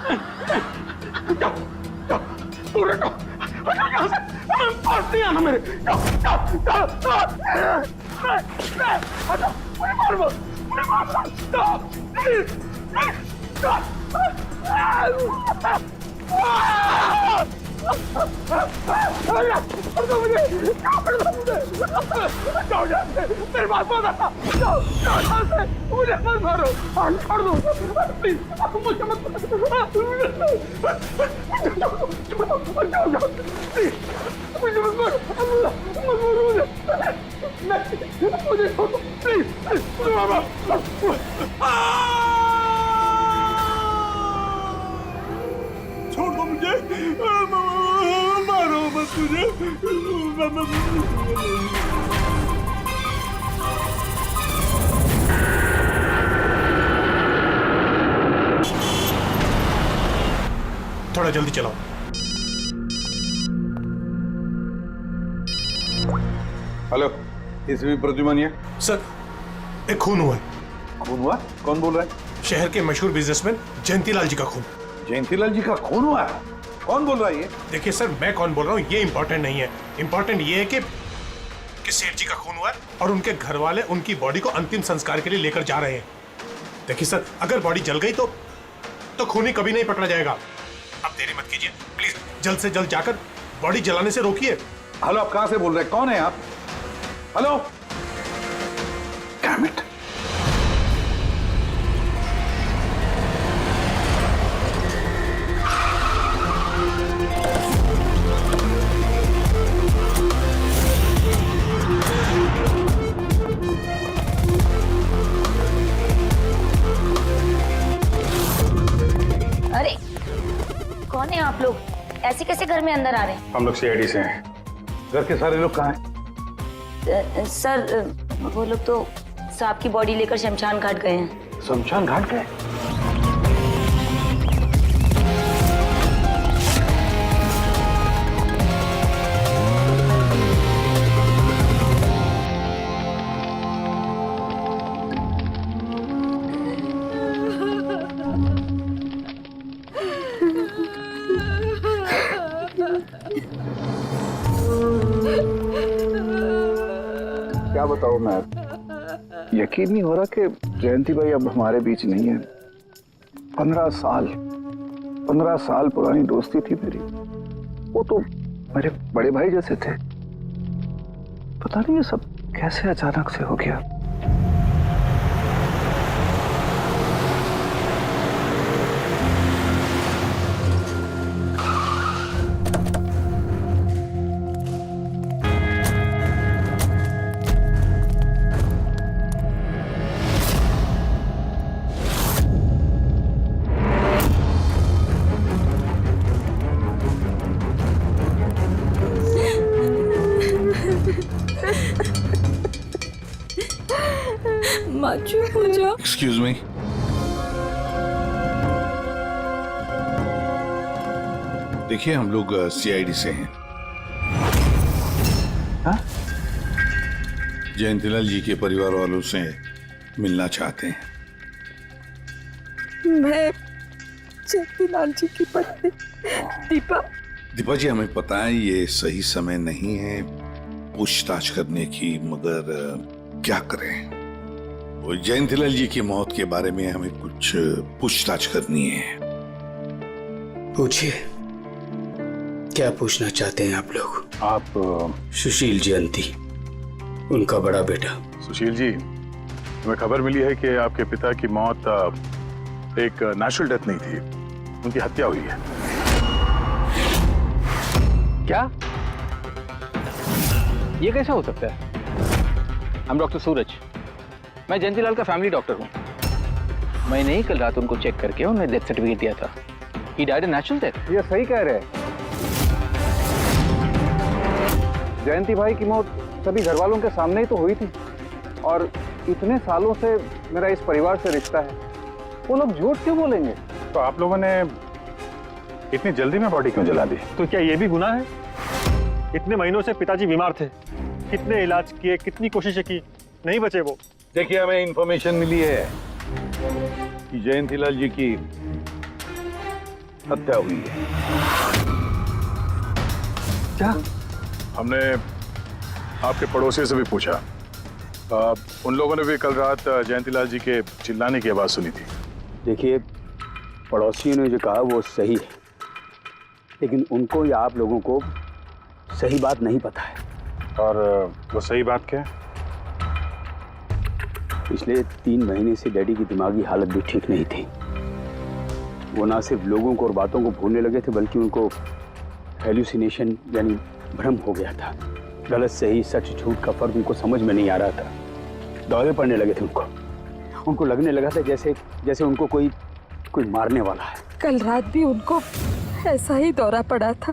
जाओ जाओ, दूर हटो, हटो यहाँ से, पास नहीं आना मेरे। जाओ जाओ जाओ, हटो, मुझे मार मत, मुझे मार मत, जाओ प्लीज, जाओ। छोड़ दो मुझे, छोड़ दो मुझे, जाओ यहाँ से, मेरे पास मत आना, जाओ जाओ यहाँ से, मुझे मत मारो, छोड़ दो प्लीज, मुझे मत मारो, जाओ जाओ प्लीज, मुझे मत मारो, मत मारो मुझे छोड़ दो प्लीज, मुझे मारो। छोड़ दो मुझे, मारो मत मुझे। थोड़ा जल्दी चलाओ। हेलो, इसमें प्रद्युमन है। सर, एक खून हुआ है। खून हुआ? कौन बोल रहा है? शहर के मशहूर बिजनेसमेन जयंतीलाल जी का खून। जयंतीलाल जी का खून हुआ है? कौन बोल रहा है ये? देखिए सर, मैं कौन बोल रहा हूँ ये इम्पोर्टेंट नहीं है। इम्पोर्टेंट ये है कि सेठ जी का खून हुआ है और उनके घर वाले उनकी बॉडी को अंतिम संस्कार के लिए लेकर जा रहे हैं। देखिए सर, अगर बॉडी जल गई तो खूनी कभी नहीं पकड़ा जाएगा। अब देरी मत कीजिए प्लीज, जल्द से जल्द जाकर बॉडी जलाने से रोकिए। हेलो, आप कहां से बोल रहे हैं? कौन है आप? Hello, damn it. अरे कौन है आप लोग? ऐसे कैसे घर में अंदर आ रहे हैं? हम लोग सीआईडी से हैं। घर के सारे लोग कहाँ हैं? सर वो लोग तो साहब की बॉडी लेकर शमशान घाट गए हैं। शमशान घाट गए? क्या बताऊं मैं, यकीन नहीं हो रहा कि जयंती भाई अब हमारे बीच नहीं है। 15 साल पुरानी दोस्ती थी मेरी। वो तो मेरे बड़े भाई जैसे थे। पता नहीं ये सब कैसे अचानक से हो गया। एक्सक्यूज मी, देखिए हम लोग सीआईडी से हैं। हाँ? जयंतीलाल जी के परिवार वालों से मिलना चाहते हैं। मैं जयंतीलाल जी की पत्नी दीपा। दीपा जी, हमें पता है ये सही समय नहीं है पूछताछ करने की, मगर क्या करें, वो जयंतीलाल जी की मौत के बारे में हमें कुछ पूछताछ करनी है। पूछिए, क्या पूछना चाहते हैं आप लोग? आप सुशील जयंती, उनका बड़ा बेटा। सुशील जी, हमें खबर मिली है कि आपके पिता की मौत एक नेचुरल डेथ नहीं थी, उनकी हत्या हुई है। क्या? ये कैसे हो सकता है? I'm डॉक्टर सूरज, मैं जयंतीलाल का फैमिली डॉक्टर हूँ। मैंने ही कल रात उनको चेक करके उन्हें डेथ सर्टिफिकेट दिया था। He died a natural death। ये सही कह रहे हैं। जयंती भाई की मौत सभी घर वालों के सामने ही तो हुई थी, और इतने सालों से मेरा इस परिवार से रिश्ता है, वो लोग झूठ क्यों बोलेंगे? तो आप लोगों ने इतनी जल्दी में बॉडी क्यों जला दी? तो क्या ये भी गुनाह है? इतने महीनों से पिताजी बीमार थे, कितने इलाज किए, कितनी कोशिशें की, नहीं बचे वो। देखिए, हमें इंफॉर्मेशन मिली है कि जयंतीलाल जी की हत्या हुई है। क्या? हमने आपके पड़ोसी से भी पूछा, उन लोगों ने भी कल रात जयंतीलाल जी के चिल्लाने की आवाज सुनी थी। देखिए, पड़ोसियों ने जो कहा वो सही है, लेकिन उनको या आप लोगों को सही बात नहीं पता है। और वो सही बात क्या है? पिछले 3 महीने से डैडी की दिमागी हालत भी ठीक नहीं थी। वो ना सिर्फ लोगों को और बातों को भूलने लगे थे, बल्कि उनको हेलुसिनेशन यानी भ्रम हो गया था। गलत सही, सच झूठ का फर्क उनको समझ में नहीं आ रहा था। दौरे पड़ने लगे थे उनको लगने लगा था जैसे उनको कोई मारने वाला है। कल रात भी उनको ऐसा ही दौरा पड़ा था।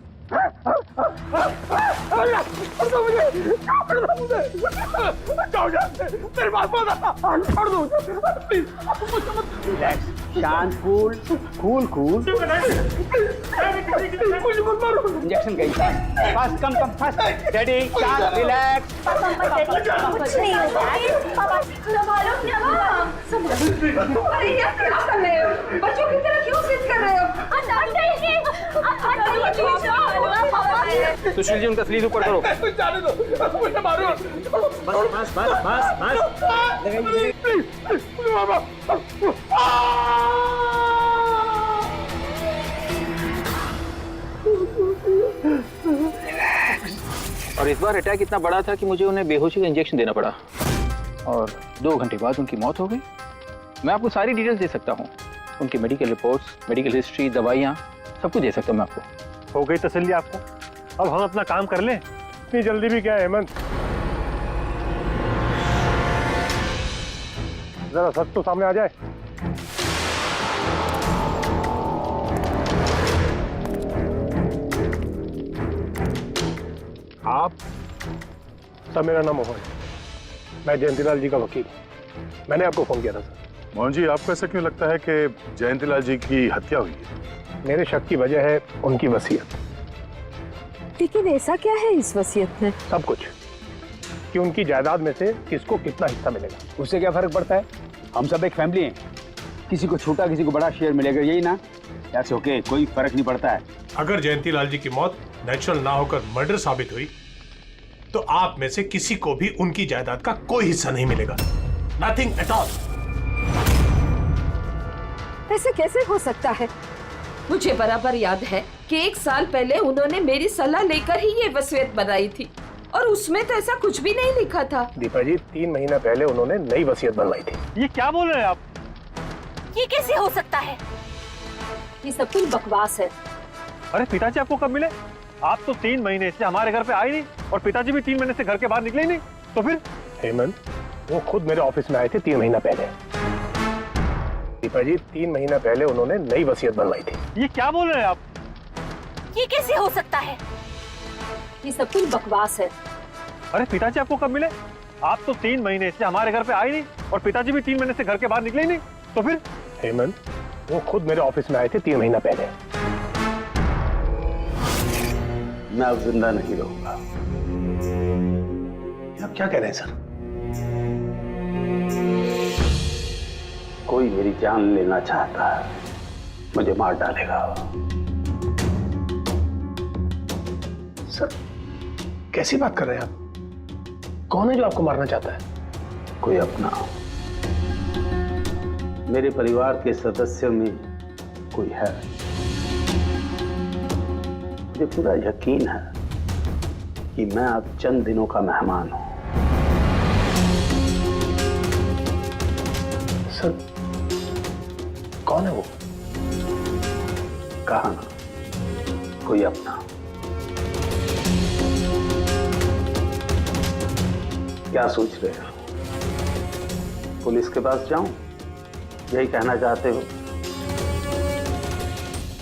शांत, कूल। इंजेक्शन कहीं था। Fast, come fast. डैडी शांत, रिलैक्स। कुछ नहीं होगा। बच्चों की तरह क्यों जिद कर रहे हो? सुशील जी, उनका स्लीव ऊपर करो। जाने दो, मुझे मारो। बस। और इस बार अटैक इतना बड़ा था कि मुझे उन्हें बेहोशी का इंजेक्शन देना पड़ा और 2 घंटे बाद उनकी मौत हो गई। मैं आपको सारी डिटेल्स दे सकता हूँ, उनकी मेडिकल रिपोर्ट्स, मेडिकल हिस्ट्री, दवाइयाँ, सब कुछ दे सकता हूँ मैं आपको। हो गई तसल्ली आपको? अब हम अपना काम कर लें। इतनी जल्दी भी क्या है हेमंत? जरा सच तो सामने आ जाए। आप सर, मेरा नाम मोहन है, मैं जयंतीलाल जी का वकील। मैंने आपको फोन किया था सर। मोहन जी, आपको ऐसा क्यों लगता है कि जयंतीलाल जी की हत्या हुई है? मेरे शक की वजह है उनकी वसीयत। लेकिन ऐसा क्या है इस वसीयत में? सब कुछ, कि उनकी जायदाद में से किसको कितना हिस्सा मिलेगा। उससे क्या फर्क पड़ता है? हम सब एक फैमिली हैं, किसी को छोटा किसी को बड़ा शेयर मिलेगा, यही ना? दैट्स ओके, कोई फर्क नहीं पड़ता है। अगर जयंतीलाल जी की मौत नेचुरल ना होकर मर्डर साबित हुई तो आप में से किसी को भी उनकी जायदाद का कोई हिस्सा नहीं मिलेगा। Nothing at all. ऐसे कैसे हो सकता है? मुझे बराबर याद है कि 1 साल पहले उन्होंने मेरी सलाह लेकर ही ये वसीयत बनाई थी और उसमें तो ऐसा कुछ भी नहीं लिखा था। दीपा जी, 3 महीना पहले उन्होंने नई वसीयत बनवाई थी। ये क्या बोल रहे हैं आप? ये कैसे हो सकता है? ये सब कुछ बकवास है। अरे पिताजी आपको कब मिले? आप तो 3 महीने से हमारे घर पे आए नहीं और पिताजी भी 3 महीने से घर के बाहर निकले ही नहीं। तो फिर? हेमंत, वो खुद मेरे ऑफिस में आए थे 3 महीना पहले। दीपा जी, 3 महीना पहले उन्होंने नई वसीयत बनवाई थी। ये क्या बोल रहे हैं आप? ये कैसे हो सकता है? ये सब कुछ बकवास है। अरे पिताजी आपको कब मिले? आप तो 3 महीने से हमारे घर पे आए नहीं और पिताजी भी 3 महीने से घर के बाहर निकले ही नहीं। तो फिर? हेमंत, वो खुद मेरे ऑफिस में आए थे 3 महीना पहले। मैं अब जिंदा नहीं रहूंगा। आप क्या कह रहे हैं सर? कोई मेरी जान लेना चाहता है, मुझे मार डालेगा। सर, कैसी बात कर रहे हैं आप? कौन है जो आपको मारना चाहता है? कोई अपना, मेरे परिवार के सदस्यों में कोई है। मुझे पूरा यकीन है कि मैं अब चंद दिनों का मेहमान हूं। सर, कौन है वो? कहा ना, कोई अपना। क्या सोच रहे हो? पुलिस के पास जाऊं? यही कहना चाहते हो?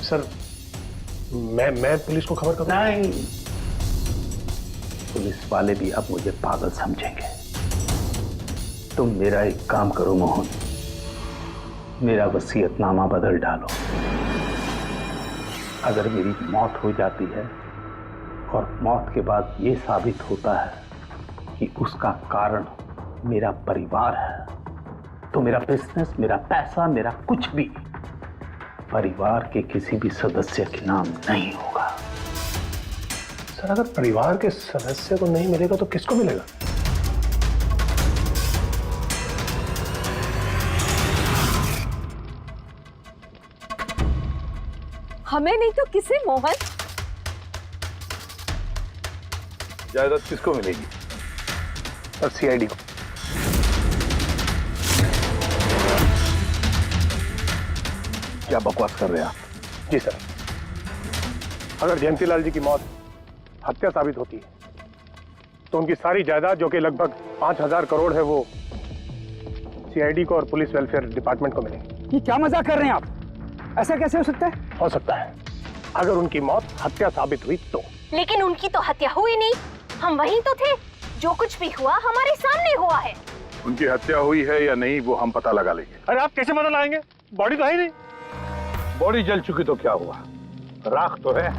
सर, मैं पुलिस को खबर करूं? नहीं, पुलिस वाले भी अब मुझे पागल समझेंगे। तुम मेरा एक काम करो मोहन, मेरा वसीयतनामा बदल डालो। अगर मेरी मौत हो जाती है और मौत के बाद ये साबित होता है कि उसका कारण मेरा परिवार है, तो मेरा बिजनेस, मेरा पैसा, मेरा कुछ भी परिवार के किसी भी सदस्य के नाम नहीं होगा। सर अगर परिवार के सदस्य को नहीं मिलेगा तो किसको मिलेगा? हमें नहीं तो किसे मोहन? जायदाद किसको मिलेगी? और सीआईडी को। क्या बकवास कर रहे हैं आप? जी सर, अगर जयंतीलाल जी की मौत हत्या साबित होती है तो उनकी सारी जायदाद जो कि लगभग 5,000 करोड़ है वो सीआईडी को और पुलिस वेलफेयर डिपार्टमेंट को मिलेगी। ये क्या मजाक कर रहे हैं आप? ऐसा कैसे हो सकता है? हो सकता है अगर उनकी मौत हत्या साबित हुई तो। लेकिन उनकी तो हत्या हुई नहीं, हम वहीं तो थे, जो कुछ भी हुआ हमारे सामने हुआ है। उनकी हत्या हुई है या नहीं वो हम पता लगा लेंगे। अरे आप कैसे पता लगाएंगे? बॉडी तो है ही नहीं। बॉडी जल चुकी तो क्या हुआ, राख तो है।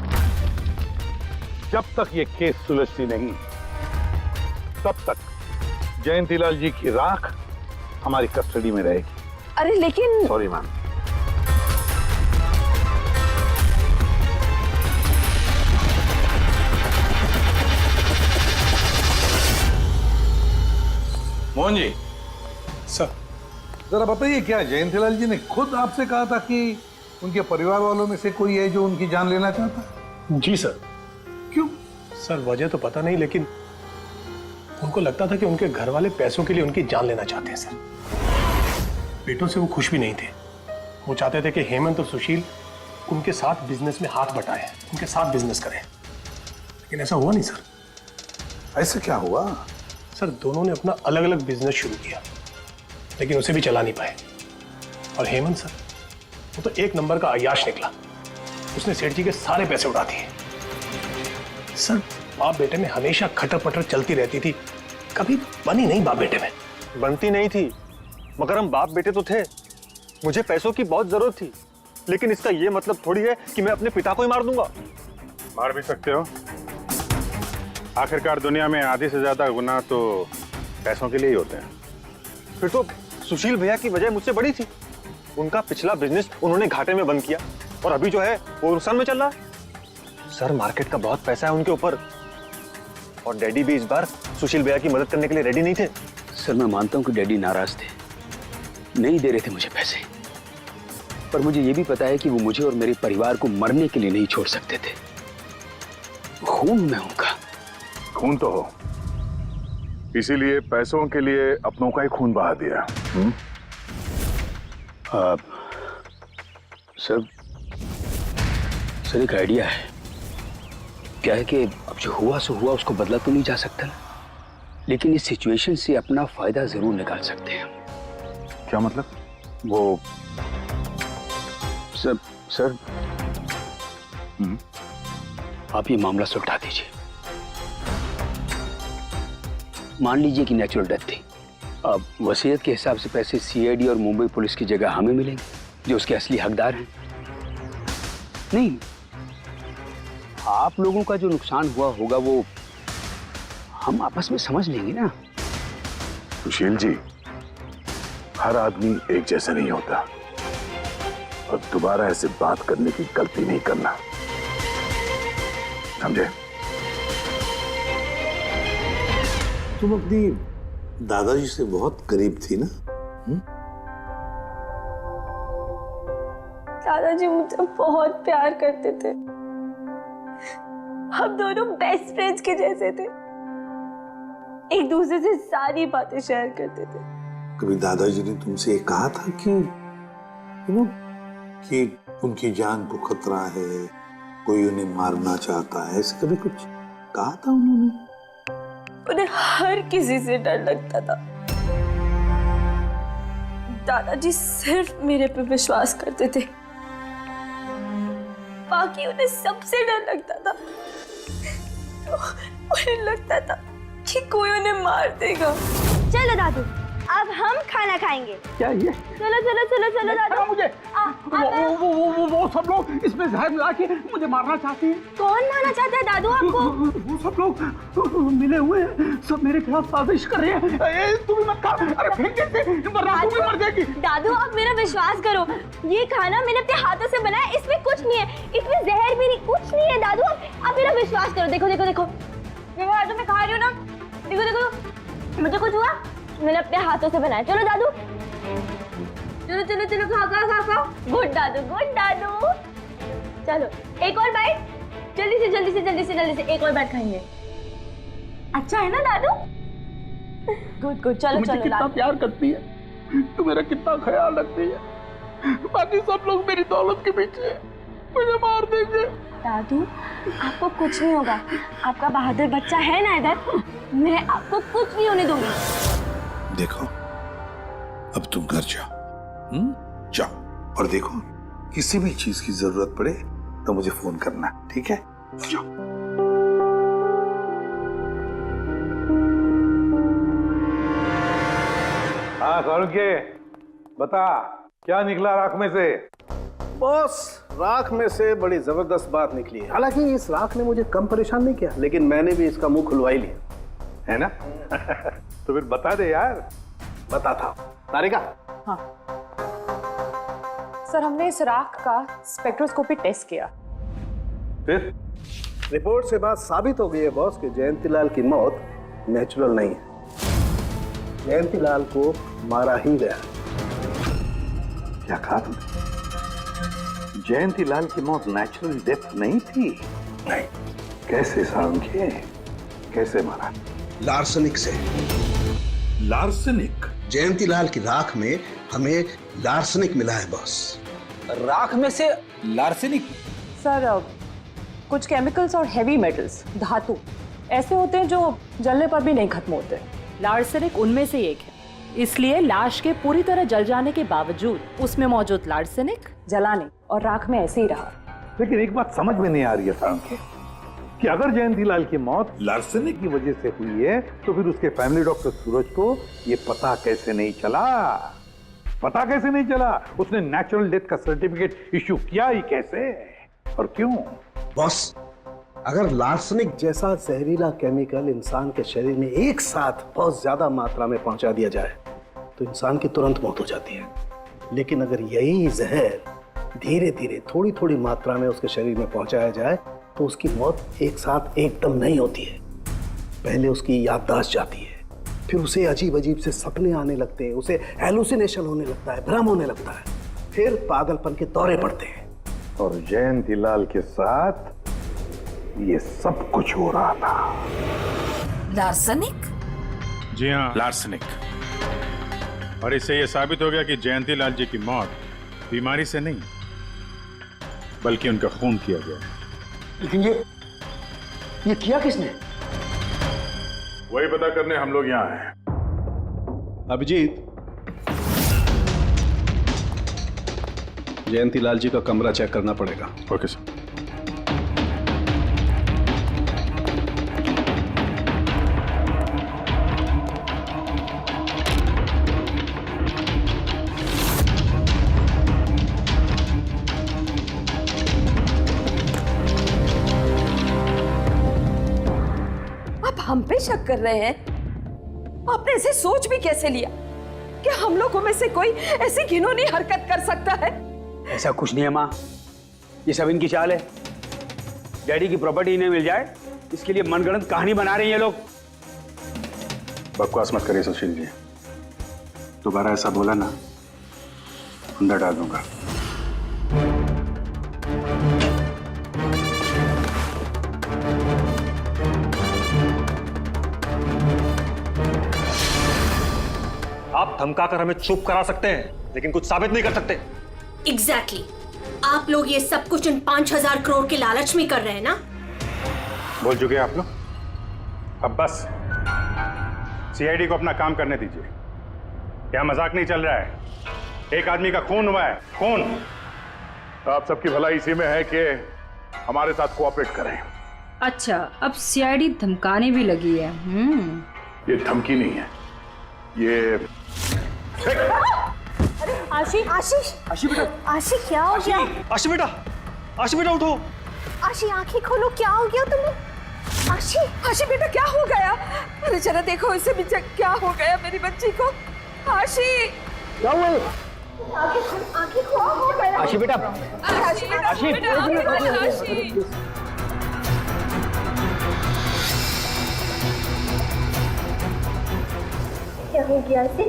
जब तक ये केस सुलझती नहीं तब तक जयंतीलाल जी की राख हमारी कस्टडी में रहेगी। अरे लेकिन sorry ma'am. Mohan ji, sir जरा बताइए, क्या जयंतीलाल जी ने खुद आपसे कहा था कि उनके परिवार वालों में से कोई है जो उनकी जान लेना चाहता है? जी सर। क्यों? सर वजह तो पता नहीं, लेकिन उनको लगता था कि उनके घर वाले पैसों के लिए उनकी जान लेना चाहते हैं सर। बेटों से वो खुश भी नहीं थे। वो चाहते थे कि हेमंत और सुशील उनके साथ बिजनेस में हाथ बटाएं, उनके साथ बिजनेस करें, लेकिन ऐसा हुआ नहीं सर। ऐसा क्या हुआ? सर दोनों ने अपना अलग अलग बिजनेस शुरू किया, लेकिन उसे भी चला नहीं पाए। और हेमंत सर, वो तो एक नंबर का अय्याश निकला। उसने सेठ जी के सारे पैसे उड़ा दिए। सर बाप बेटे में हमेशा खटर पटर चलती रहती थी, कभी बनी नहीं बाप बेटे में। बनती नहीं थी, मगर हम बाप बेटे तो थे। मुझे पैसों की बहुत जरूरत थी, लेकिन इसका ये मतलब थोड़ी है कि मैं अपने पिता को ही मार दूंगा। मार भी सकते हो। आखिरकार दुनिया में आधे से ज्यादा गुनाह तो पैसों के लिए ही होते हैं। फिर तो सुशील भैया की वजह मुझसे बड़ी थी। उनका पिछला बिजनेस उन्होंने घाटे में बंद किया और अभी जो है वो नुकसान में चल रहा है। सर मार्केट का बहुत पैसा है उनके ऊपर, और डैडी भी इस बार सुशील भैया की मदद करने के लिए रेडी नहीं थे। सर मैं मानता हूं कि डैडी नाराज थे, नहीं दे रहे थे मुझे पैसे, पर मुझे ये भी पता है कि वो मुझे और मेरे परिवार को मरने के लिए नहीं छोड़ सकते थे। खून मैं उनका। खून तो हो, इसीलिए पैसों के लिए अपनों का ही खून बहा दिया। सर एक आइडिया है। क्या है कि अब जो हुआ सो हुआ, उसको बदला तो नहीं जा सकता ना, लेकिन इस सिचुएशन से अपना फायदा जरूर निकाल सकते हैं। क्या मतलब? वो सर आप ये मामला सुलझा दीजिए। मान लीजिए कि नेचुरल डेथ थी, अब वसीयत के हिसाब से पैसे सीआईडी और मुंबई पुलिस की जगह हमें मिलेंगे, जो उसके असली हकदार हैं। नहीं, आप लोगों का जो नुकसान हुआ होगा वो हम आपस में समझ लेंगे ना। सुशील जी, हर आदमी एक जैसा नहीं होता, और दोबारा ऐसे बात करने की गलती नहीं करना, समझे? तुम अपनी दादाजी से बहुत करीब थी ना? दादाजी मुझे बहुत प्यार करते थे। हम दोनों बेस्ट फ्रेंड्स के जैसे थे, एक दूसरे से सारी बातें शेयर करते थे। कभी दादाजी ने तुमसे कहा था कि उनकी जान को खतरा है, कोई उन्हें मारना चाहता है, ऐसे कभी कुछ कहा था उन्होंने? उन्हें हर किसी से डर लगता था। दादाजी सिर्फ मेरे पे विश्वास करते थे, बाकी उन्हें सबसे डर लगता था। तो उन्हें लगता था कि कोई उन्हें मार देगा। चलो दादू, अब हम खाना खाएंगे। क्या ये? चलो चलो चलो चलो दादू। मुझे वो सब लोग इसमें जहर मिला के मुझे मारना चाहते हैं। कौन मारना चाहता है दादू आपको? वो सब लोग मिले हुए हैं, सब मेरे खिलाफ साजिश कर रहे हैं। तू भी मत खा, अरे फेंक दे, वरना तू भी मर जाएगी। दादू आप मेरा विश्वास करो, ये खाना मैंने अपने हाथों से बनाया, इसमें कुछ नहीं है, इसमें जहर भी नहीं, कुछ नहीं है दादू। आप मेरा विश्वास करो। देखो देखो देखो, मेरे हाथों में खा रही हो ना, देखो देखो, मुझे कुछ हुआ, मैंने अपने हाथों से बनाया। चलो दादू, चलो चलो चलो, खाओ खाओ खाओ खाओ। गुड दादू, गुड दादू। चलो एक और बाइट, जल्दी से जल्दी से जल्दी से जल्दी से एक और बाइट खाएंगे। अच्छा है ना दादू? गुड गुड, चलो मुझे चलो। कितना प्यार करती है, तू मेरा कितना ख्याल रखती है। बाकी सब लोग मेरी दौलत के पीछे मुझे मार देंगे। दादू आपको कुछ नहीं होगा, आपका बहादुर बच्चा है ना इधर, मैं आपको कुछ नहीं होने दूंगी। देखो, अब तुम घर जाओ, जाओ, और देखो किसी भी चीज की जरूरत पड़े तो मुझे फोन करना, ठीक है? जाओ। हाँ सारुके, बता क्या निकला राख में से? बॉस, राख में से बड़ी जबरदस्त बात निकली है। हालांकि इस राख ने मुझे कम परेशान नहीं किया, लेकिन मैंने भी इसका मुंह खुलवा ही लिया, है ना? तो फिर बता दे यार। बताता हूं। तारिका। हाँ सर, हमने इस राख का स्पेक्ट्रोस्कोपी टेस्ट किया। फिर रिपोर्ट से बात साबित हो गई है बॉस कि जयंतीलाल की मौत नेचुरल नहीं है, जयंतीलाल को मारा ही गया। क्या कहा तुमने? जयंतीलाल की मौत नेचुरल डेथ नहीं थी? नहीं। कैसे सारुके, कैसे मारा? लार्सनिक से। लार्सनिक? जयंतीलाल की राख में हमें लार्सनिक मिला है बॉस। राख में से लार्सनिक? सर कुछ केमिकल्स और हेवी मेटल्स, धातु ऐसे होते हैं जो जलने पर भी नहीं खत्म होते। लार्सेनिक उनमें से एक है, इसलिए लाश के पूरी तरह जल जाने के बावजूद उसमें मौजूद लार्सेनिक जलाने और राख में ऐसे ही रहा। लेकिन एक बात समझ में नहीं आ रही है सारुके, कि अगर जयंतीलाल की मौत लार्सनिक की वजह से हुई है तो फिर उसके फैमिली डॉक्टर सूरज को ये पता कैसे नहीं चला? पता कैसे नहीं चला? उसने नेचुरल डेथ का सर्टिफिकेट इश्यू किया ही कैसे और क्यों? बॉस, अगर लार्सनिक जैसा जहरीला केमिकल इंसान के शरीर में एक साथ बहुत ज्यादा मात्रा में पहुंचा दिया जाए तो इंसान की तुरंत मौत हो जाती है, लेकिन अगर यही जहर धीरे धीरे थोड़ी थोड़ी मात्रा में उसके शरीर में पहुंचाया जाए तो उसकी मौत एक साथ एकदम नहीं होती है। पहले उसकी याददाश्त जाती है, फिर उसे अजीब अजीब से सपने आने लगते हैं, उसे हेलुसिनेशन होने लगता है, भ्रम होने लगता है, फिर पागलपन के दौरे पड़ते हैं। और जयंतीलाल के साथ ये सब कुछ हो रहा था। लार्सनिक? जी हाँ, लार्सनिक। और इससे यह साबित हो गया कि जयंतीलाल जी की मौत बीमारी से नहीं बल्कि उनका खून किया गया। लेकिन ये किया किसने? वही पता करने हम लोग यहाँ हैं। अभिजीत, जयंतीलाल जी का कमरा चेक करना पड़ेगा। Okay sir. हम पे शक कर रहे हैं? आपने ऐसे सोच भी कैसे लिया कि हम लोगों में से कोई ऐसी घिनौनी हरकत कर सकता है? ऐसा कुछ नहीं है माँ, ये सब इनकी चाल है। डैडी की प्रॉपर्टी इन्हें मिल जाए इसके लिए मनगढ़ंत कहानी बना रहे हैं ये लोग। बकवास मत करिए सुशील जी, दोबारा ऐसा बोला ना अंदर डाल दूंगा। आप धमकाकर हमें चुप करा सकते हैं लेकिन कुछ साबित नहीं कर सकते। एग्जैक्टली। आप लोग ये सब कुछ इन 5000 करोड़ के लालच में कर रहे हैं ना? बोल चुके आप लोग, अब बस सीआईडी को अपना काम करने दीजिए। क्या मजाक नहीं चल रहा है? एक आदमी का खून हुआ है, खून। आप सबकी भलाई इसी में है कि हमारे साथ कोऑपरेट करें। अच्छा, अब सीआईडी धमकाने भी लगी है। ये धमकी नहीं है, ये आशी आशीष आशी बेटा, आशी क्या हो गया? आशी बेटा, आशी बेटा उठो। आशी आंखें खोलो, क्या हो गया तुम्हें? आशी आशी बेटा क्या हो गया? अरे जरा देखो इसे भी, क्या हो गया मेरी बच्ची को? आशी क्या हुआ? आंखें खोलो, हो गया। आशी बेटा, अरे आशी बेटा, आशी बेटा, आंखें खोलो, आशी। क्या हो गया आशी?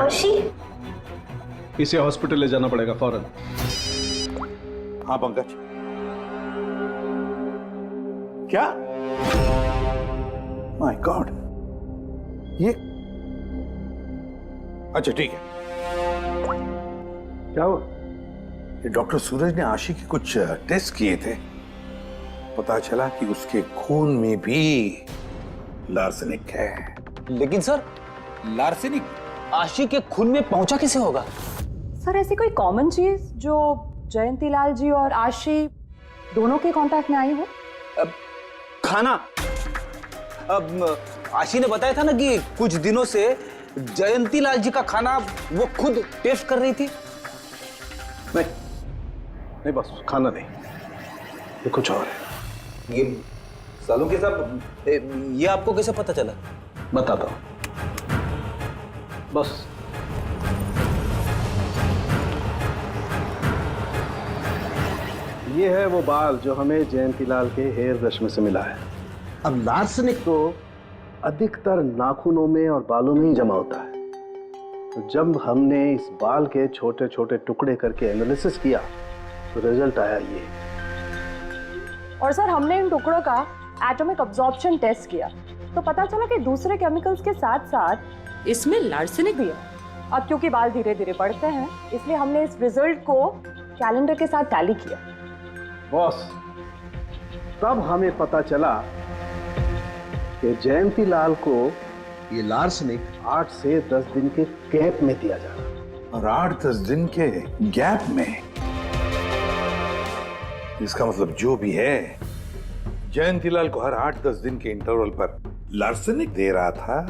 आशी इसे हॉस्पिटल ले जाना पड़ेगा फौरन। हाँ पंकज, क्या? माय गॉड, ये अच्छा ठीक है। क्या हुआ? ये डॉक्टर सूरज ने आशी के कुछ टेस्ट किए थे, पता चला कि उसके खून में भी लार्सेनिक है। लेकिन सर, लार्सेनिक आशी के खून में पहुंचा कैसे होगा? सर ऐसी कोई कॉमन चीज जो जयंतीलाल जी और आशी दोनों के कांटेक्ट में आई हो? खाना। अब आशी ने बताया था ना कि कुछ दिनों से जयंतीलाल जी का खाना वो खुद टेस्ट कर रही थी। नहीं बस खाना नहीं, ये कुछ और है। ये सालों के साथ ये आपको कैसे पता चला? बताता हूं, बस ये है वो बाल जो हमें जयंतीलाल के हेयर ब्रश में से मिला है। अब लार्सेनिक तो अधिकतर नाखूनों में और बालों में ही जमा होता है। तो जब हमने इस बाल के छोटे छोटे टुकड़े करके एनालिसिस किया तो रिजल्ट आया ये। और सर हमने इन टुकड़ों का एटॉमिक अब्जॉर्प्शन टेस्ट किया तो पता चला कि दूसरे केमिकल्स के साथ साथ इसमें लार्सेनिक भी है। अब क्योंकि बाल धीरे धीरे बढ़ते हैं इसलिए हमने इस रिजल्ट को कैलेंडर के साथ टैली किया। बॉस, तब हमें पता चला कि जयंतीलाल को ये लार्सेनिक 8 से 10 दिन के गैप में दिया जा रहा। और 8-10 दिन के गैप में? इसका मतलब जो भी है, जयंतीलाल को हर 8-10 दिन के इंटरवल पर लार्सेनिक दे रहा था,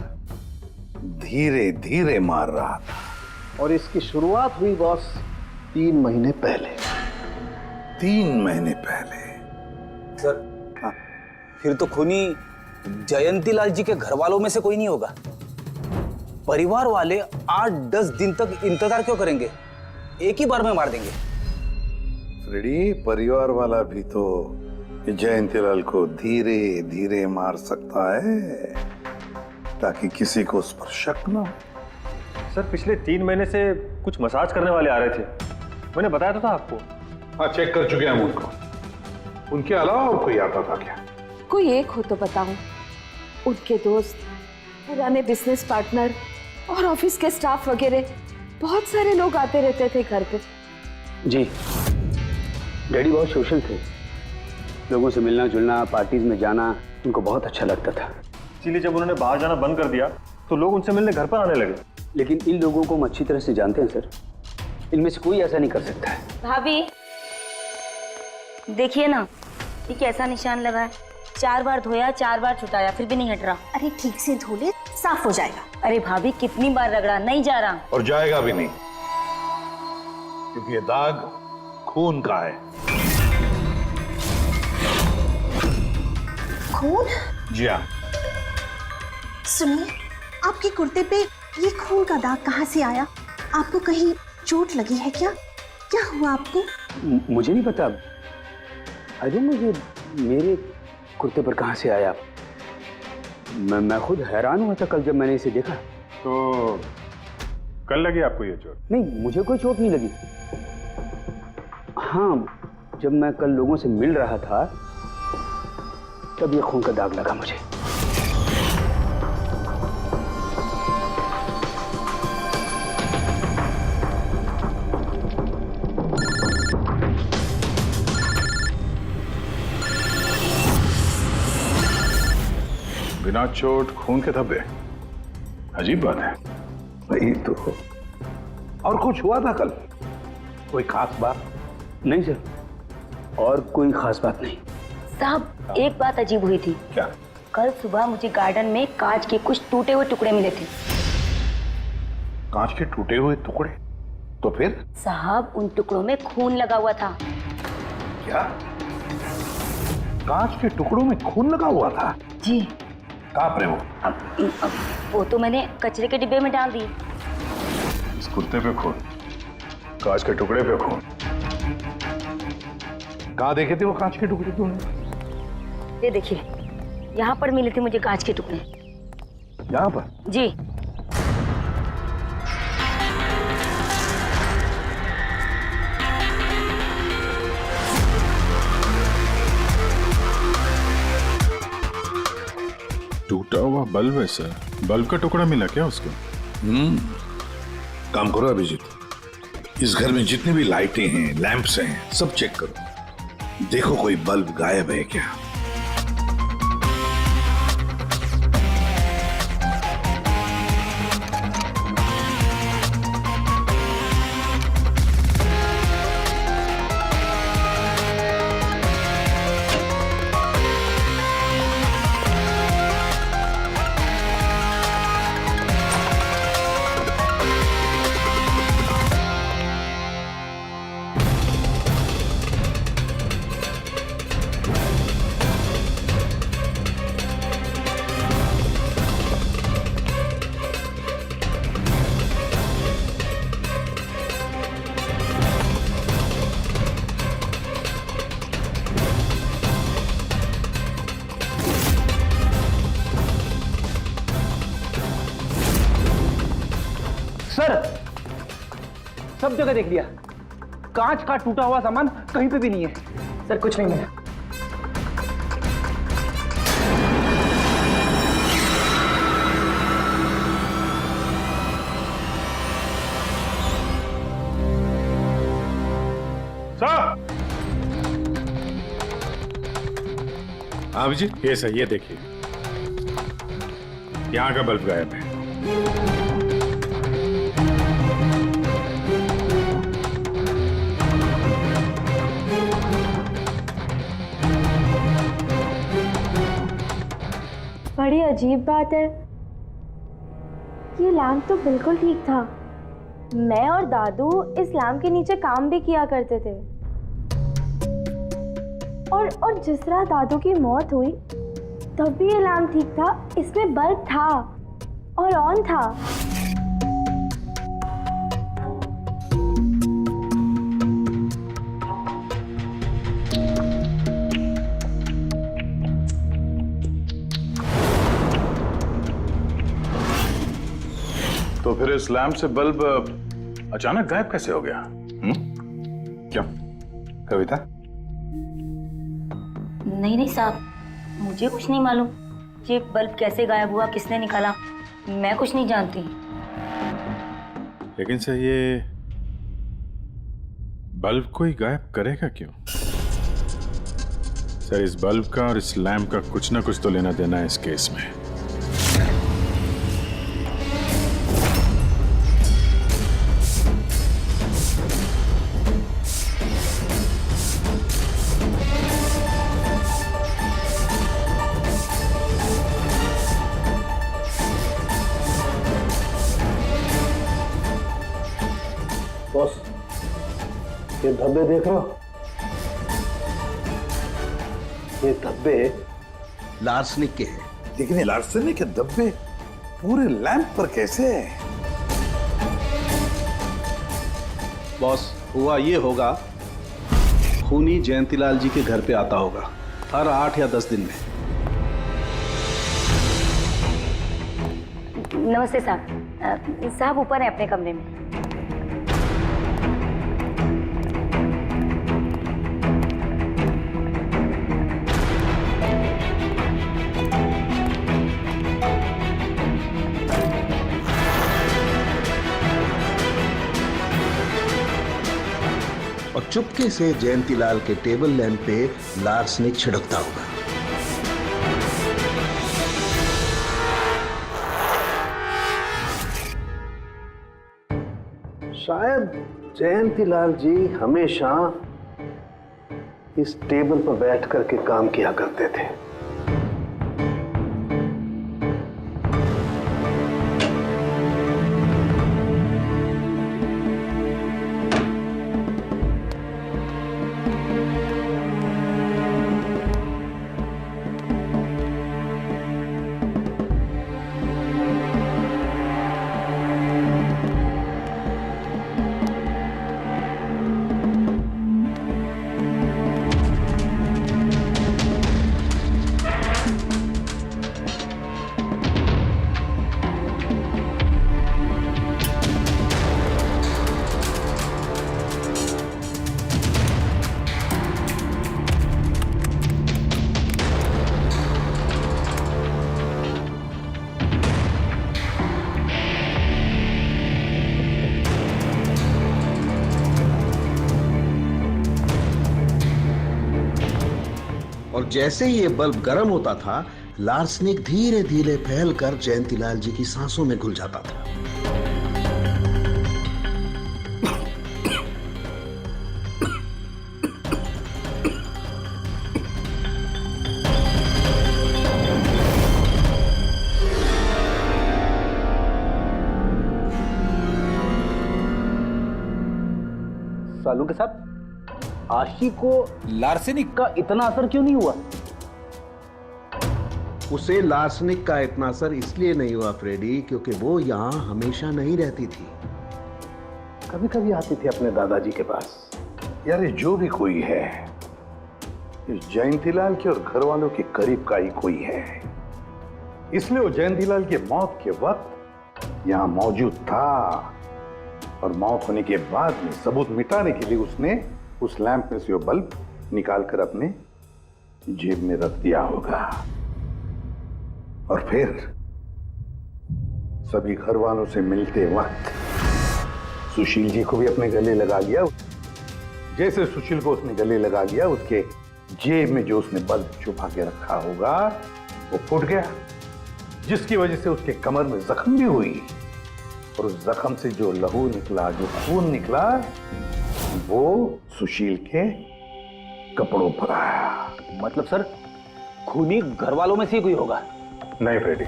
धीरे धीरे मार रहा था। और इसकी शुरुआत हुई बॉस 3 महीने पहले। 3 महीने पहले? सर हाँ, फिर तो खूनी जयंतीलाल जी के घर वालों में से कोई नहीं होगा। परिवार वाले 8-10 दिन तक इंतजार क्यों करेंगे? एक ही बार में मार देंगे। फ्रेडी, परिवार वाला भी तो जयंतीलाल को धीरे धीरे मार सकता है ताकि किसी को उस पर शक ना हो। सर पिछले 3 महीने से कुछ मसाज करने वाले आ रहे थे, मैंने बताया तो था आपको। हाँ, चेक कर चुके हैं हम उनको। उनके अलावा और कोई आता था क्या? कोई एक हो तो बताओ। उनके दोस्त, पुराने बिजनेस पार्टनर और ऑफिस के स्टाफ वगैरह बहुत सारे लोग आते रहते थे घर पे। जी, डैडी बहुत सोशल थे। लोगों से मिलना जुलना, पार्टीज में जाना उनको बहुत अच्छा लगता था। इसीलिए जब उन्होंने बाहर जाना बंद कर दिया तो लोग उनसे मिलने घर पर आने लगे। लेकिन इन लोगों को हम अच्छी तरह से जानते हैं सर, इनमें से कोई ऐसा नहीं कर सकता है। भाभी देखिए ना, ये कैसा निशान लगा है। 4 बार धोया, 4 बार छुटाया, फिर भी नहीं हट रहा। अरे ठीक से धो ले, साफ हो जाएगा। अरे भाभी कितनी बार रगड़ा, नहीं जा रहा। और जाएगा भी नहीं, क्योंकि ये दाग खून का है। खून? जी हाँ। सुनिए, आपके कुर्ते पे ये खून का दाग कहाँ से आया? आपको कहीं चोट लगी है क्या? क्या हुआ आपको? मुझे नहीं पता। अरे मुझे मेरे कुर्ते पर कहाँ से आया? मैं खुद हैरान हुआ था कल जब मैंने इसे देखा। तो कल लगी आपको ये चोट? नहीं, मुझे कोई चोट नहीं लगी। हाँ, जब मैं कल लोगों से मिल रहा था तब ये खून का दाग लगा मुझे। बिना चोट खून के धब्बे, अजीब बात है। वही तो। और कुछ हुआ था कल? कोई खास बात? नहीं सर, और कोई खास बात नहीं। साहब एक बात अजीब हुई थी। क्या? कल सुबह मुझे गार्डन में कांच के कुछ टूटे हुए टुकड़े मिले थे। कांच के टूटे हुए टुकड़े? तो फिर? साहब उन टुकड़ों में खून लगा हुआ था। क्या? कांच के टुकड़ों में खून लगा हुआ था? जी। कहाँ पर है वो? अब वो तो मैंने कचरे के डिब्बे में डाल दी। इस कुर्ते पे खून, कांच के टुकड़े पे खून। कहाँ देखे थे वो कांच के टुकड़े तुमने? ये देखिए, यहाँ पर मिले थे मुझे कांच के टुकड़े। यहाँ पर? जी। टूटा हुआ बल्ब है सर। बल्ब का टुकड़ा मिला क्या उसको? काम करो अभिजीत, इस घर में जितनी भी लाइटें हैं, लैंप्स हैं, सब चेक करो, देखो कोई बल्ब गायब है क्या। सर, सब जगह देख लिया, कांच का टूटा हुआ सामान कहीं पे भी नहीं है। सर कुछ नहीं मिला। सर! हाँ जी, ये सही, ये देखिए, यहाँ का बल्ब गायब है। बड़ी अजीब बात है, ये लैम्प तो बिल्कुल ठीक था। मैं और दादू इस लैम्प के नीचे काम भी किया करते थे, और जिस तरह दादू की मौत हुई तब भी ये लैम्प ठीक था, इसमें बल्ब था और ऑन था। तो फिर इस लैंप से बल्ब अचानक गायब कैसे हो गया? क्यों कविता? नहीं साहब, मुझे कुछ नहीं मालूम ये बल्ब कैसे गायब हुआ, किसने निकाला, मैं कुछ नहीं जानती। लेकिन सर ये बल्ब कोई गायब करेगा क्यों? सर इस बल्ब का और इस लैंप का कुछ ना कुछ तो लेना देना है इस केस में। बॉस, ये धब्बे देख रहे हो? ये धब्बे लार्सनिक के हैं। लेकिन ये लार्सनिक के धब्बे पूरे लैंप पर कैसे है? बॉस, हुआ ये होगा, खूनी जयंतीलाल जी के घर पे आता होगा हर 8 या 10 दिन में। नमस्ते साहब। साहब ऊपर है अपने कमरे में। और चुपके से जयंतीलाल के टेबल लैंप पे लार्सनिक छिड़कता होगा। शायद जयंतीलाल जी हमेशा इस टेबल पर बैठ करके काम किया करते थे। और जैसे ही ये बल्ब गर्म होता था, लार्सनिक धीरे धीरे फैलकर जयंतीलाल जी की सांसों में घुल जाता था। सालू के साथ आशी को लार्सेनिक का इतना असर क्यों नहीं हुआ? उसे लार्सनिक का इतना असर इसलिए नहीं हुआ फ्रेडी, क्योंकि वो यहां हमेशा नहीं रहती थी, कभी कभी आती थी अपने दादाजी के पास। यार ये जो भी कोई है, इस जयंतीलाल के और घर वालों के करीब का ही कोई है, इसलिए वो जयंतीलाल की मौत के वक्त यहां मौजूद था, और मौत होने के बाद में सबूत मिटाने के लिए उसने उस लैंप में से वो बल्ब निकालकर अपने जेब में रख दिया होगा, और फिर सभी घर वालों से मिलते वक्त सुशील जी को भी अपने गले लगा लिया। जैसे सुशील को उसने गले लगा लिया, उसके जेब में जो उसने बल्ब छुपा के रखा होगा वो फूट गया, जिसकी वजह से उसके कमर में जख्म भी हुई, और उस जख्म से जो लहू निकला, जो खून निकला, वो सुशील के कपड़ों पर आया। मतलब सर, खूनी घर वालों में से कोई होगा? नहीं फ्रेडी,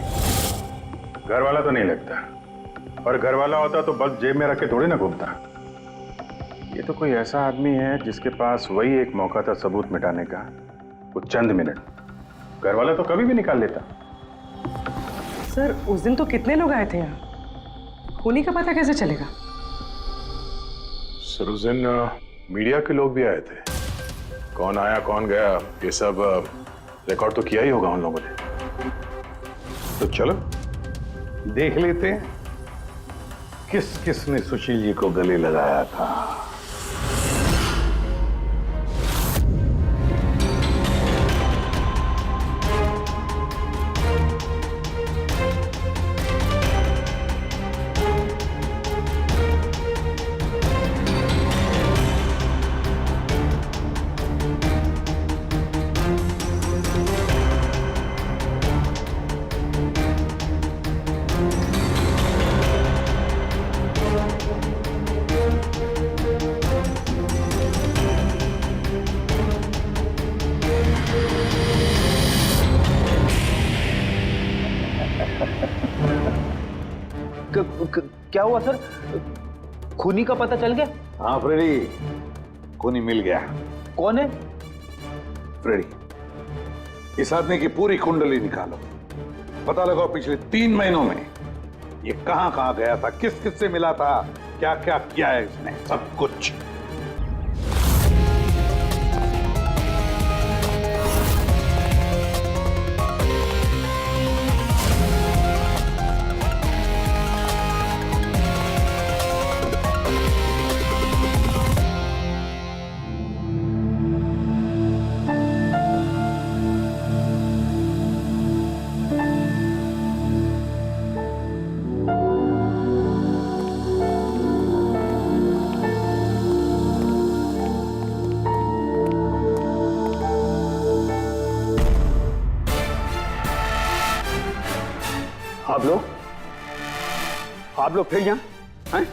घर वाला तो नहीं लगता, और घर वाला होता तो बल्ब जेब में रख के थोड़ी ना घूमता। ये तो कोई ऐसा आदमी है जिसके पास वही एक मौका था सबूत मिटाने का, वो चंद मिनट। घर वाला तो कभी भी निकाल लेता। सर उस दिन तो कितने लोग आए थे यहाँ, खूनी का पता कैसे चलेगा? सर उस दिन मीडिया के लोग भी आए थे, कौन आया कौन गया ये सब रिकॉर्ड तो किया ही होगा उन लोगों ने। तो चलो देख लेते हैं किस किस ने सुशील जी को गले लगाया था। क्या हुआ सर, खूनी का पता चल गया? हाँ फ्रेडी, खूनी मिल गया। कौन है? फ्रेडी, इस आदमी की पूरी कुंडली निकालो, पता लगाओ पिछले 3 महीनों में ये कहां कहां गया था, किस किस से मिला था, क्या क्या किया है इसने, सब कुछ। आप लोग फिर यहाँ हैं?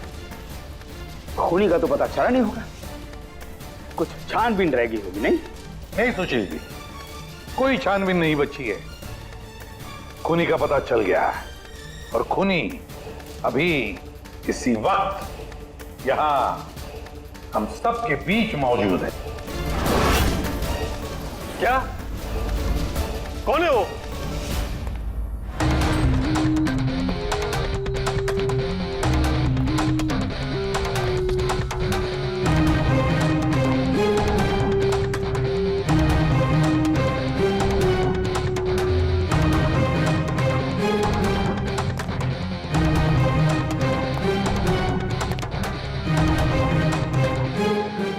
खूनी का तो पता चला नहीं होगा, कुछ छानबीन रहेगी होगी। नहीं नहीं सुशील जी, कोई छानबीन नहीं बची है, खूनी का पता चल गया है, और खूनी अभी इसी वक्त यहां हम सब के बीच मौजूद है। क्या? कौन है वो?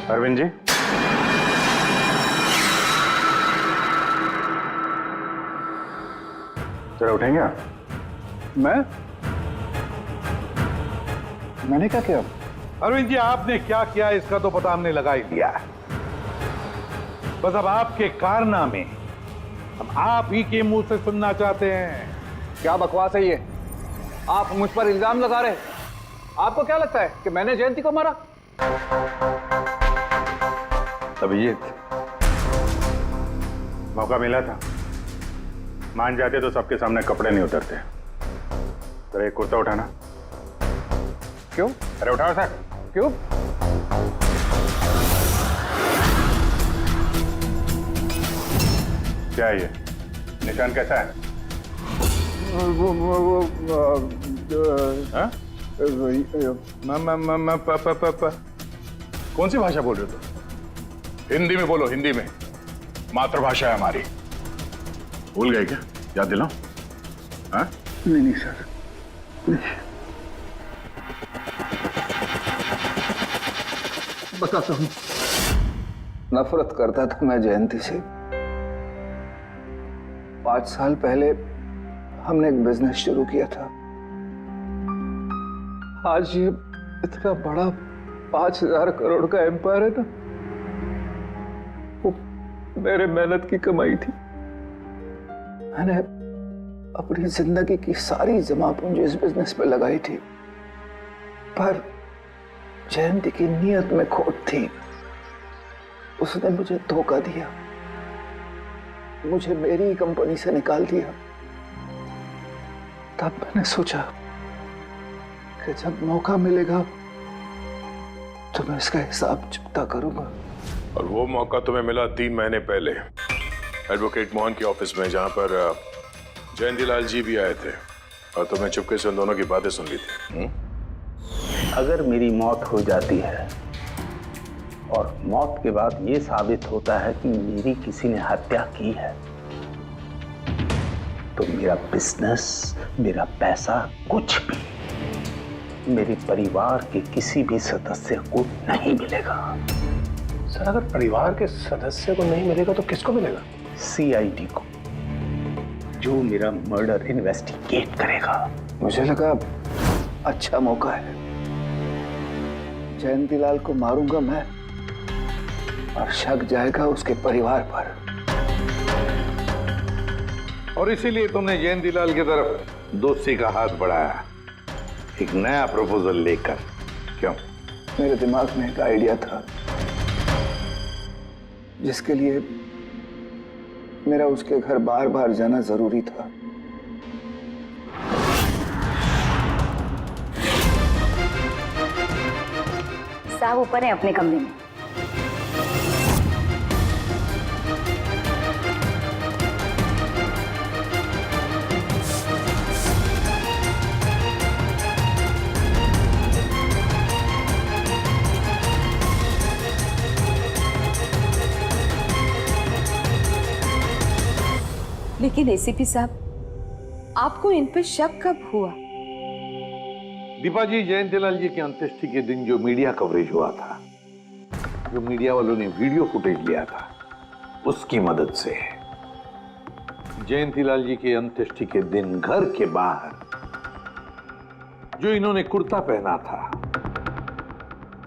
अरविंद जी, जरा उठेंगे आप? मैंने क्या किया? अरविंद जी, आपने क्या किया इसका तो पता हमने लगा ही लिया। बस अब आपके कारनामे हम आप ही के मुंह से सुनना चाहते हैं। क्या बकवास है ये? आप मुझ पर इल्जाम लगा रहे हैं। आपको क्या लगता है कि मैंने जयंती को मारा? अभिजीत, मौका मिला था, मान जाते तो सबके सामने कपड़े नहीं उतरते। तेरा एक कुर्ता उठाना। क्यों? अरे उठाओ सर। क्यों? क्या है ये? निशान कैसा है? हाँ? कौन सी भाषा बोल रहे हो तुम? हिंदी में बोलो, हिंदी में। मातृभाषा है हमारी। भूल गए क्या? याद दिलाओ। हाँ? नहीं सर, बताता हूँ। नफरत करता था मैं जयंती से। 5 साल पहले हमने एक बिजनेस शुरू किया था। आज ये इतना बड़ा 5000 करोड़ का एम्पायर है ना, वो मेरे मेहनत की कमाई थी। मैंने अपनी जिंदगी की सारी जमा पूंजी इस बिजनेस पे लगाई थी, पर जयंती की नीयत में खोट थी। उसने मुझे धोखा दिया, मुझे मेरी कंपनी से निकाल दिया। तब मैंने सोचा कि जब मौका मिलेगा तो मैं इसका हिसाब चुकता करूंगा। और वो मौका तुम्हें मिला 3 महीने पहले एडवोकेट मोहन के ऑफिस में, जहां पर जयंतीलाल जी भी आए थे और तुमने चुपके से उन दोनों की बातें सुन ली थी। अगर मेरी मौत हो जाती है और मौत के बाद ये साबित होता है कि मेरी किसी ने हत्या की है, तो मेरा बिजनेस, मेरा पैसा, कुछ भी मेरे परिवार के किसी भी सदस्य को नहीं मिलेगा। सर, अगर परिवार के सदस्य को नहीं मिलेगा तो किसको मिलेगा? CID को, जो मेरा मर्डर इन्वेस्टिगेट करेगा। मुझे लगा अच्छा मौका है। जयंतीलाल को मारूंगा मैं और शक जाएगा उसके परिवार पर। और इसीलिए तुमने जयंतीलाल की तरफ दोस्ती का हाथ बढ़ाया, एक नया प्रपोजल लेकर। क्यों? मेरे दिमाग में एक आइडिया था जिसके लिए मेरा उसके घर बार बार जाना जरूरी था। साहब ऊपर है अपने कमरे में। लेकिन ACP साहब, आपको इन पे शक कब हुआ? दीपा जी, जयंतीलाल जी की अंत्येष्टि के दिन जो मीडिया कवरेज हुआ था, जो मीडिया वालों ने वीडियो फुटेज लिया था, उसकी मदद से जयंतीलाल जी के अंत्येष्टि के दिन घर के बाहर जो इन्होंने कुर्ता पहना था,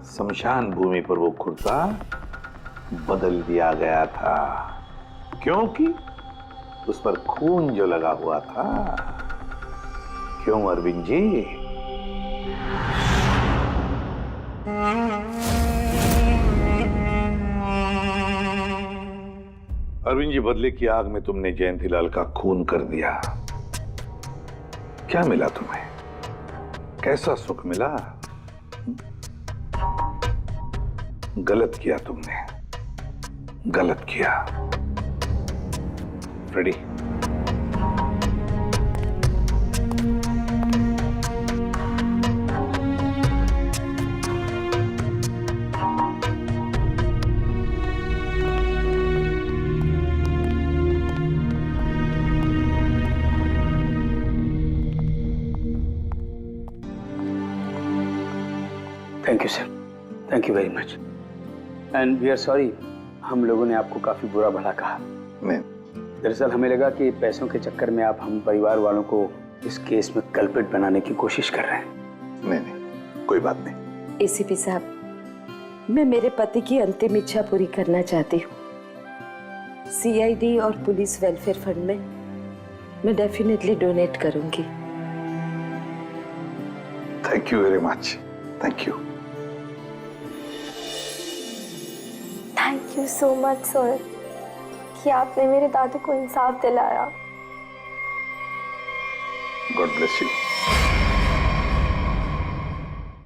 शमशान भूमि पर वो कुर्ता बदल दिया गया था, क्योंकि उस पर खून जो लगा हुआ था। क्यों अरविंद जी? अरविंद जी, बदले की आग में तुमने जयंतीलाल का खून कर दिया। क्या मिला तुम्हें? कैसा सुख मिला? गलत किया तुमने, गलत किया। Freddy, thank you sir, thank you very much, and we are sorry हम लोगों ने आपको काफी बुरा भला कहा। दरअसल हमें लगा कि पैसों के चक्कर में आप हम परिवार वालों को इस केस में कल्प्रिट बनाने की कोशिश कर रहे हैं। नहीं, कोई बात नहीं। ACP साहब, मैं मेरे पति की अंतिम इच्छा पूरी करना चाहती हूँ। सीआईडी और पुलिस वेलफेयर फंड में मैं डेफिनेटली डोनेट करूंगी। Thank you very much, thank you. Thank you so much sir कि आपने मेरे दादू को इंसाफ दिलाया। God bless you.